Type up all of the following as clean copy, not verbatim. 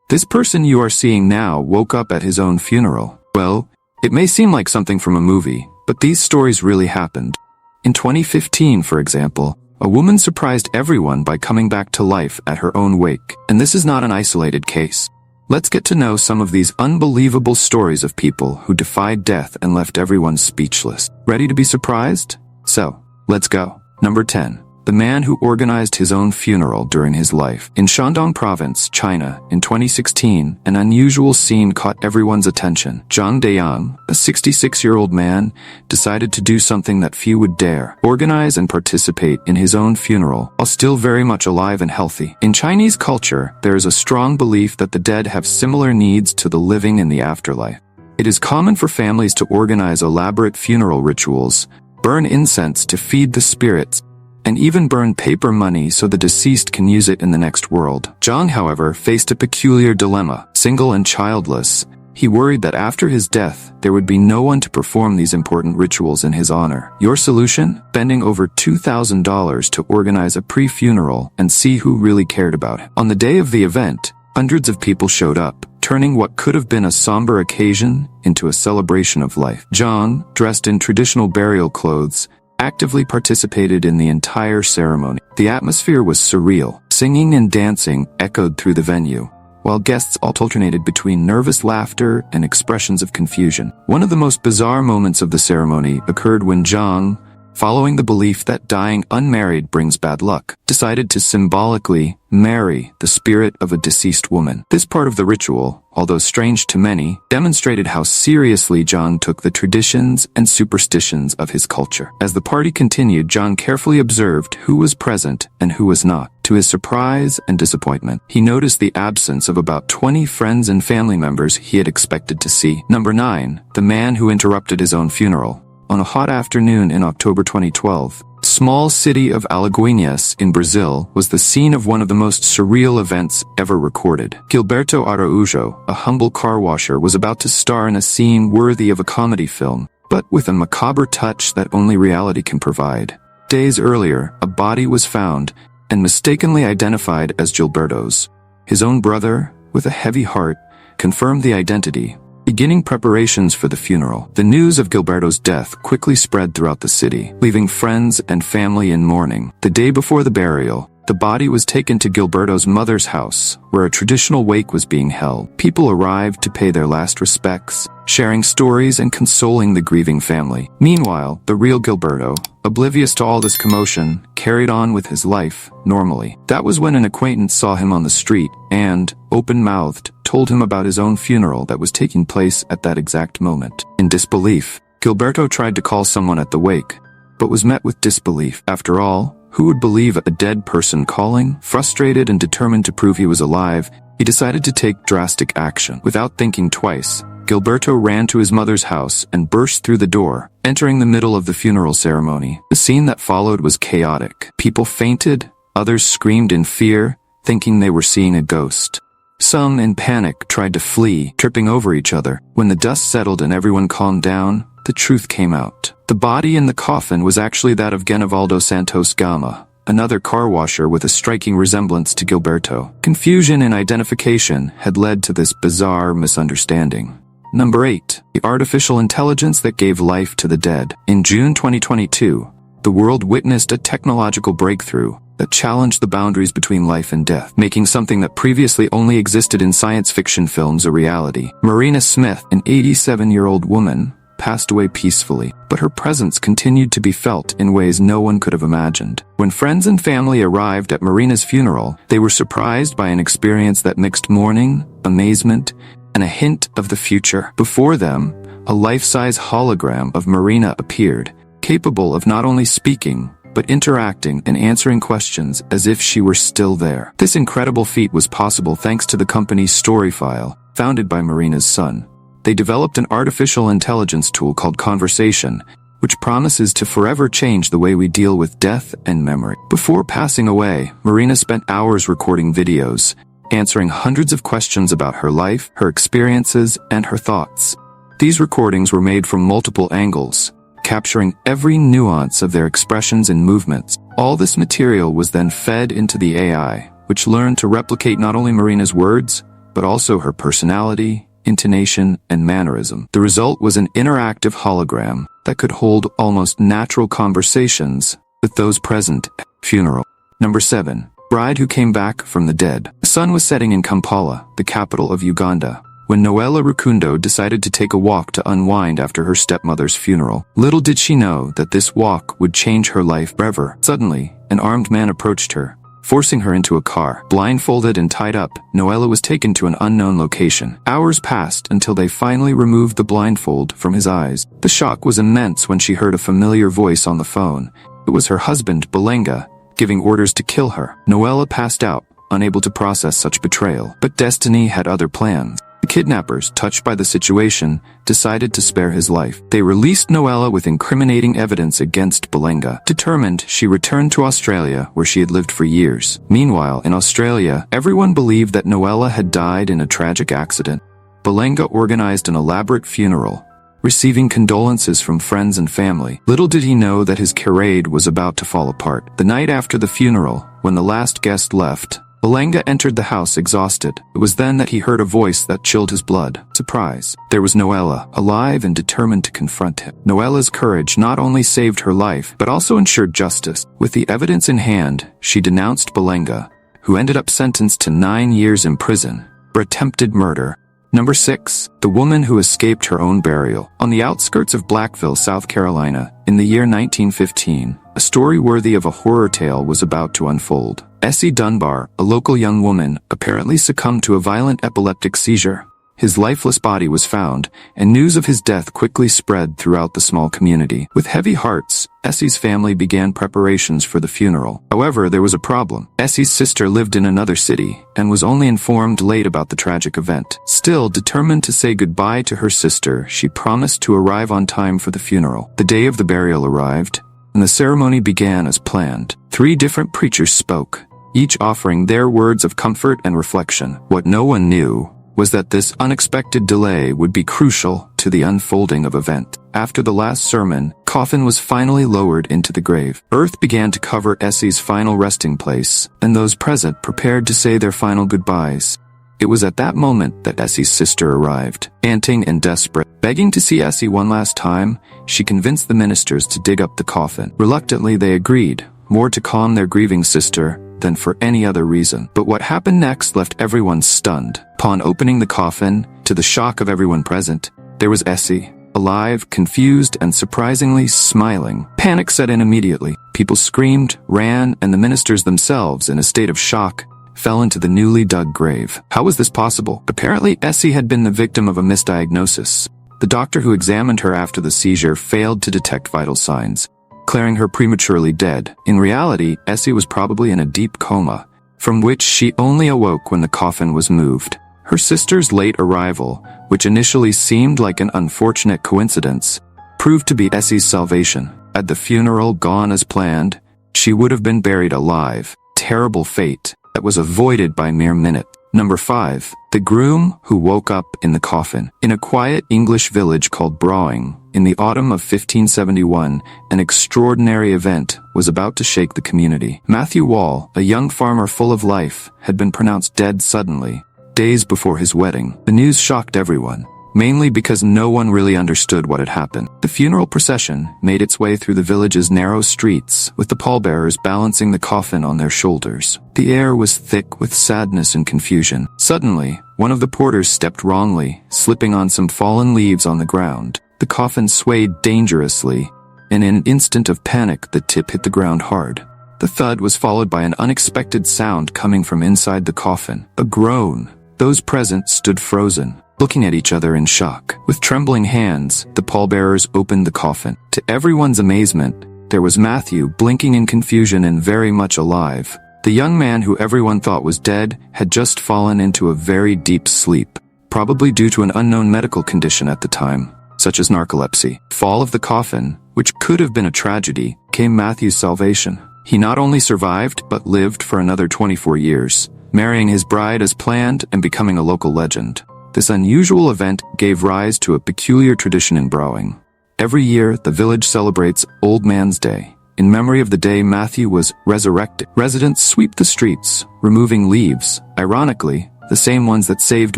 This person you are seeing now woke up at his own funeral. Well, it may seem like something from a movie, but these stories really happened. In 2015, for example, a woman surprised everyone by coming back to life at her own wake. And this is not an isolated case. Let's get to know some of these unbelievable stories of people who defied death and left everyone speechless. Ready to be surprised? So, let's go. Number 10. The man who organized his own funeral during his life. In Shandong Province, China, in 2016, an unusual scene caught everyone's attention. Zhang Dayang, a 66-year-old man, decided to do something that few would dare: organize and participate in his own funeral, while still very much alive and healthy. In Chinese culture, there is a strong belief that the dead have similar needs to the living in the afterlife. It is common for families to organize elaborate funeral rituals, burn incense to feed the spirits, and even burn paper money so the deceased can use it in the next world. Zhang, however, faced a peculiar dilemma. Single and childless, he worried that after his death, there would be no one to perform these important rituals in his honor. Your solution? Spending over $2,000 to organize a pre-funeral and see who really cared about it. On the day of the event, hundreds of people showed up, turning what could have been a somber occasion into a celebration of life. Zhang, dressed in traditional burial clothes, actively participated in the entire ceremony. The atmosphere was surreal. Singing and dancing echoed through the venue, while guests alternated between nervous laughter and expressions of confusion. One of the most bizarre moments of the ceremony occurred when Zhang, following the belief that dying unmarried brings bad luck, decided to symbolically marry the spirit of a deceased woman. This part of the ritual, although strange to many, demonstrated how seriously Zhang took the traditions and superstitions of his culture. As the party continued, Zhang carefully observed who was present and who was not. To his surprise and disappointment, he noticed the absence of about 20 friends and family members he had expected to see. Number 9. The man who interrupted his own funeral. On a hot afternoon in October 2012, the small city of Alagoinhas in Brazil was the scene of one of the most surreal events ever recorded. Gilberto Araújo, a humble car washer, was about to star in a scene worthy of a comedy film, but with a macabre touch that only reality can provide. Days earlier, a body was found and mistakenly identified as Gilberto's. His own brother, with a heavy heart, confirmed the identity, beginning preparations for the funeral. The news of Gilberto's death quickly spread throughout the city, leaving friends and family in mourning. The day before the burial, the body was taken to Gilberto's mother's house, where a traditional wake was being held. People arrived to pay their last respects, sharing stories and consoling the grieving family. Meanwhile, the real Gilberto, oblivious to all this commotion, carried on with his life normally. That was when an acquaintance saw him on the street and, open-mouthed, told him about his own funeral that was taking place at that exact moment. In disbelief, Gilberto tried to call someone at the wake, but was met with disbelief. After all, who would believe a dead person calling? Frustrated and determined to prove he was alive, he decided to take drastic action. Without thinking twice, Gilberto ran to his mother's house and burst through the door, entering the middle of the funeral ceremony. The scene that followed was chaotic. People fainted, others screamed in fear, thinking they were seeing a ghost. Some, in panic, tried to flee, tripping over each other. When the dust settled and everyone calmed down, the truth came out. The body in the coffin was actually that of Genivaldo Santos Gama, another car washer with a striking resemblance to Gilberto. Confusion in identification had led to this bizarre misunderstanding. Number 8. The artificial intelligence that gave life to the dead. In June 2022, the world witnessed a technological breakthrough that challenged the boundaries between life and death, making something that previously only existed in science fiction films a reality. Marina Smith, an 87-year-old woman, passed away peacefully, but her presence continued to be felt in ways no one could have imagined. When friends and family arrived at Marina's funeral, they were surprised by an experience that mixed mourning, amazement, and a hint of the future. Before them, a life-size hologram of Marina appeared, capable of not only speaking, but interacting and answering questions as if she were still there. This incredible feat was possible thanks to the company Storyfile, founded by Marina's son. They developed an artificial intelligence tool called Conversation, which promises to forever change the way we deal with death and memory. Before passing away, Marina spent hours recording videos, answering hundreds of questions about her life, her experiences, and her thoughts. These recordings were made from multiple angles, capturing every nuance of their expressions and movements. All this material was then fed into the AI, which learned to replicate not only Marina's words, but also her personality, intonation, and mannerism. The result was an interactive hologram that could hold almost natural conversations with those present at the funeral. Number 7. Bride who came back from the dead. The sun was setting in Kampala, the capital of Uganda, when Noella Rukundo decided to take a walk to unwind after her stepmother's funeral. Little did she know that this walk would change her life forever. Suddenly, an armed man approached her, forcing her into a car. Blindfolded and tied up, Noella was taken to an unknown location. Hours passed until they finally removed the blindfold from his eyes. The shock was immense when she heard a familiar voice on the phone. It was her husband, Belenga, giving orders to kill her. Noella passed out, unable to process such betrayal. But destiny had other plans. The kidnappers, touched by the situation, decided to spare his life. They released Noella with incriminating evidence against Belenga. Determined, she returned to Australia, where she had lived for years. Meanwhile, in Australia, everyone believed that Noella had died in a tragic accident. Belenga organized an elaborate funeral, receiving condolences from friends and family. Little did he know that his charade was about to fall apart. The night after the funeral, when the last guest left, Belenga entered the house exhausted. It was then that he heard a voice that chilled his blood. Surprise. There was Noella, alive and determined to confront him. Noella's courage not only saved her life, but also ensured justice. With the evidence in hand, she denounced Belenga, who ended up sentenced to 9 years in prison for attempted murder. Number 6. The woman who escaped her own burial. On the outskirts of Blackville, South Carolina, in the year 1915, a story worthy of a horror tale was about to unfold. Essie Dunbar, a local young woman, apparently succumbed to a violent epileptic seizure. His lifeless body was found, and news of his death quickly spread throughout the small community. With heavy hearts, Essie's family began preparations for the funeral. However, there was a problem. Essie's sister lived in another city, and was only informed late about the tragic event. Still, determined to say goodbye to her sister, she promised to arrive on time for the funeral. The day of the burial arrived, and the ceremony began as planned. 3 different preachers spoke, each offering their words of comfort and reflection. What no one knew was that this unexpected delay would be crucial to the unfolding of events. After the last sermon, coffin was finally lowered into the grave. Earth began to cover Essie's final resting place, and those present prepared to say their final goodbyes. It was at that moment that Essie's sister arrived. Panting and desperate, begging to see Essie one last time, she convinced the ministers to dig up the coffin. Reluctantly, they agreed, more to calm their grieving sister than for any other reason. But what happened next left everyone stunned. Upon opening the coffin, to the shock of everyone present, there was Essie, alive, confused, and surprisingly smiling. Panic set in immediately. People screamed, ran, and the ministers themselves, in a state of shock, fell into the newly dug grave. How was this possible? Apparently, Essie had been the victim of a misdiagnosis. The doctor who examined her after the seizure failed to detect vital signs, declaring her prematurely dead. In reality, Essie was probably in a deep coma, from which she only awoke when the coffin was moved. Her sister's late arrival, which initially seemed like an unfortunate coincidence, proved to be Essie's salvation. Had the funeral gone as planned, she would have been buried alive. Terrible fate that was avoided by mere minute. Number 5. The groom who woke up in the coffin. In a quiet English village called Brawing, in the autumn of 1571, an extraordinary event was about to shake the community. Matthew Wall, a young farmer full of life, had been pronounced dead suddenly, days before his wedding. The news shocked everyone, mainly because no one really understood what had happened. The funeral procession made its way through the village's narrow streets, with the pallbearers balancing the coffin on their shoulders. The air was thick with sadness and confusion. Suddenly, one of the porters stepped wrongly, slipping on some fallen leaves on the ground. The coffin swayed dangerously, and in an instant of panic, the tip hit the ground hard. The thud was followed by an unexpected sound coming from inside the coffin. A groan. Those present stood frozen, looking at each other in shock. With trembling hands, the pallbearers opened the coffin. To everyone's amazement, there was Matthew, blinking in confusion and very much alive. The young man who everyone thought was dead had just fallen into a very deep sleep, probably due to an unknown medical condition at the time, such as narcolepsy. Fall of the coffin, which could have been a tragedy, came Matthew's salvation. He not only survived, but lived for another 24 years, marrying his bride as planned and becoming a local legend. This unusual event gave rise to a peculiar tradition in Brawing. Every year, the village celebrates Old Man's Day, in memory of the day Matthew was resurrected. Residents sweep the streets, removing leaves. Ironically, the same ones that saved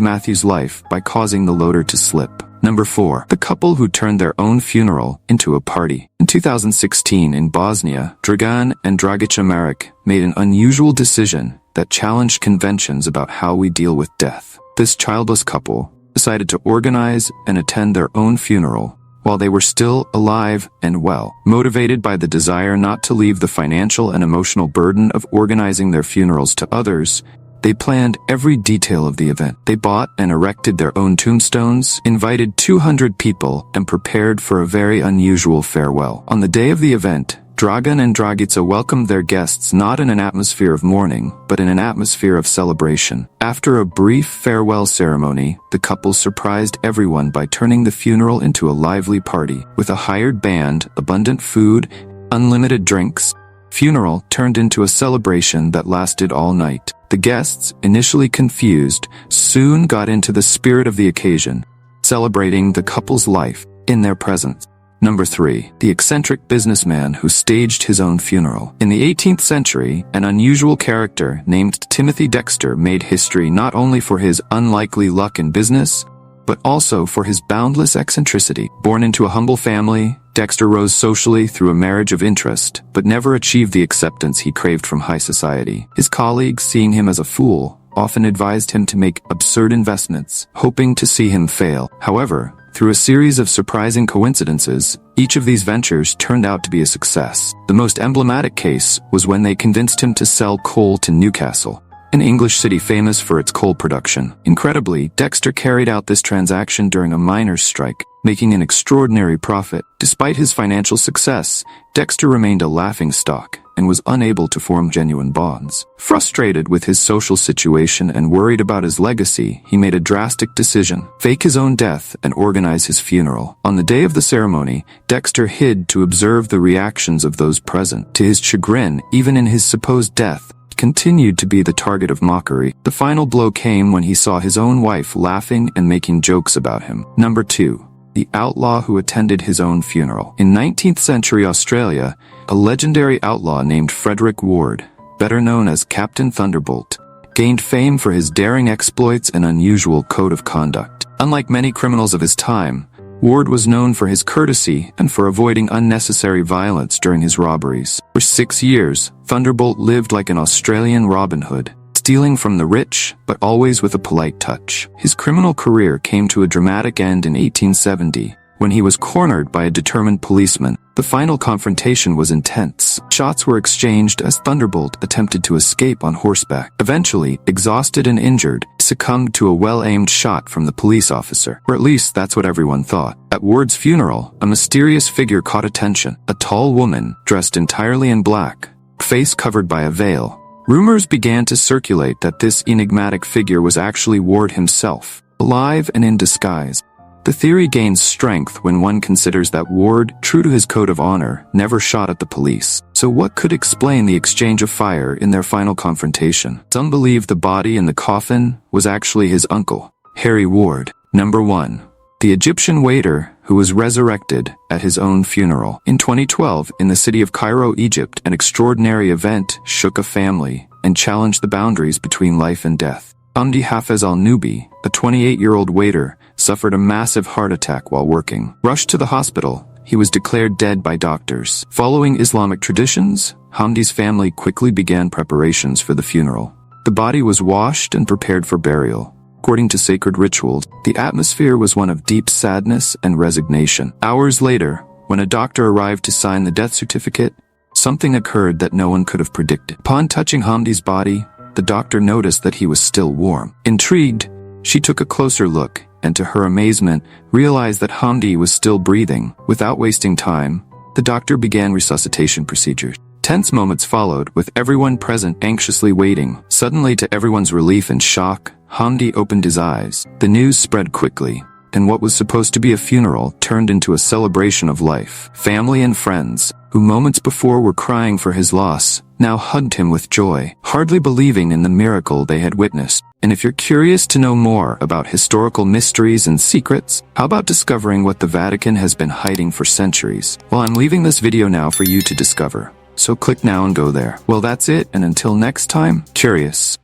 Matthew's life by causing the loader to slip. Number 4. The couple who turned their own funeral into a party. In 2016 in Bosnia, Dragan and Dragica Maric made an unusual decision that challenged conventions about how we deal with death. This childless couple decided to organize and attend their own funeral while they were still alive and well. Motivated by the desire not to leave the financial and emotional burden of organizing their funerals to others, they planned every detail of the event. They bought and erected their own tombstones, invited 200 people, and prepared for a very unusual farewell. On the day of the event, Dragan and Dragica welcomed their guests not in an atmosphere of mourning, but in an atmosphere of celebration. After a brief farewell ceremony, the couple surprised everyone by turning the funeral into a lively party. With a hired band, abundant food, unlimited drinks, funeral turned into a celebration that lasted all night. The guests, initially confused, soon got into the spirit of the occasion, celebrating the couple's life in their presence. Number 3. The eccentric businessman who staged his own funeral. In the 18th century, an unusual character named Timothy Dexter made history not only for his unlikely luck in business, but also for his boundless eccentricity. Born into a humble family, Dexter rose socially through a marriage of interest, but never achieved the acceptance he craved from high society. His colleagues, seeing him as a fool, often advised him to make absurd investments, hoping to see him fail. However, through a series of surprising coincidences, each of these ventures turned out to be a success. The most emblematic case was when they convinced him to sell coal to Newcastle, an English city famous for its coal production. Incredibly, Dexter carried out this transaction during a miners' strike, making an extraordinary profit. Despite his financial success, Dexter remained a laughingstock and was unable to form genuine bonds. Frustrated with his social situation and worried about his legacy, he made a drastic decision: fake his own death and organize his funeral. On the day of the ceremony, Dexter hid to observe the reactions of those present. To his chagrin, even in his supposed death, continued to be the target of mockery. The final blow came when he saw his own wife laughing and making jokes about him. Number 2. The outlaw who attended his own funeral. In 19th century Australia, a legendary outlaw named Frederick Ward, better known as Captain Thunderbolt, gained fame for his daring exploits and unusual code of conduct. Unlike many criminals of his time, Ward was known for his courtesy and for avoiding unnecessary violence during his robberies. For 6 years, Thunderbolt lived like an Australian Robin Hood, stealing from the rich, but always with a polite touch. His criminal career came to a dramatic end in 1870, when he was cornered by a determined policeman. The final confrontation was intense. Shots were exchanged as Thunderbolt attempted to escape on horseback. Eventually, exhausted and injured, he succumbed to a well-aimed shot from the police officer, or at least that's what everyone thought. At Ward's funeral, a mysterious figure caught attention: a tall woman, dressed entirely in black, face covered by a veil. Rumors began to circulate that this enigmatic figure was actually Ward himself, alive and in disguise. The theory gains strength when one considers that Ward, true to his code of honor, never shot at the police. So what could explain the exchange of fire in their final confrontation? Some believe the body in the coffin was actually his uncle, Harry Ward. Number 1. The Egyptian waiter who was resurrected at his own funeral. In 2012, in the city of Cairo, Egypt, an extraordinary event shook a family and challenged the boundaries between life and death. Hamdi Hafez al-Nubi, a 28-year-old waiter, suffered a massive heart attack while working. Rushed to the hospital, he was declared dead by doctors. Following Islamic traditions, Hamdi's family quickly began preparations for the funeral. The body was washed and prepared for burial. According to sacred rituals, the atmosphere was one of deep sadness and resignation. Hours later, when a doctor arrived to sign the death certificate, something occurred that no one could have predicted. Upon touching Hamdi's body, the doctor noticed that he was still warm. Intrigued, she took a closer look, and to her amazement, realized that Hamdi was still breathing. Without wasting time, the doctor began resuscitation procedures. Tense moments followed, with everyone present anxiously waiting. Suddenly, to everyone's relief and shock, Hamdi opened his eyes. The news spread quickly, and what was supposed to be a funeral turned into a celebration of life. Family and friends, who moments before were crying for his loss, now hugged him with joy, hardly believing in the miracle they had witnessed. And if you're curious to know more about historical mysteries and secrets, how about discovering what the Vatican has been hiding for centuries? Well, I'm leaving this video now for you to discover. So click now and go there. Well, that's it, and until next time, curious.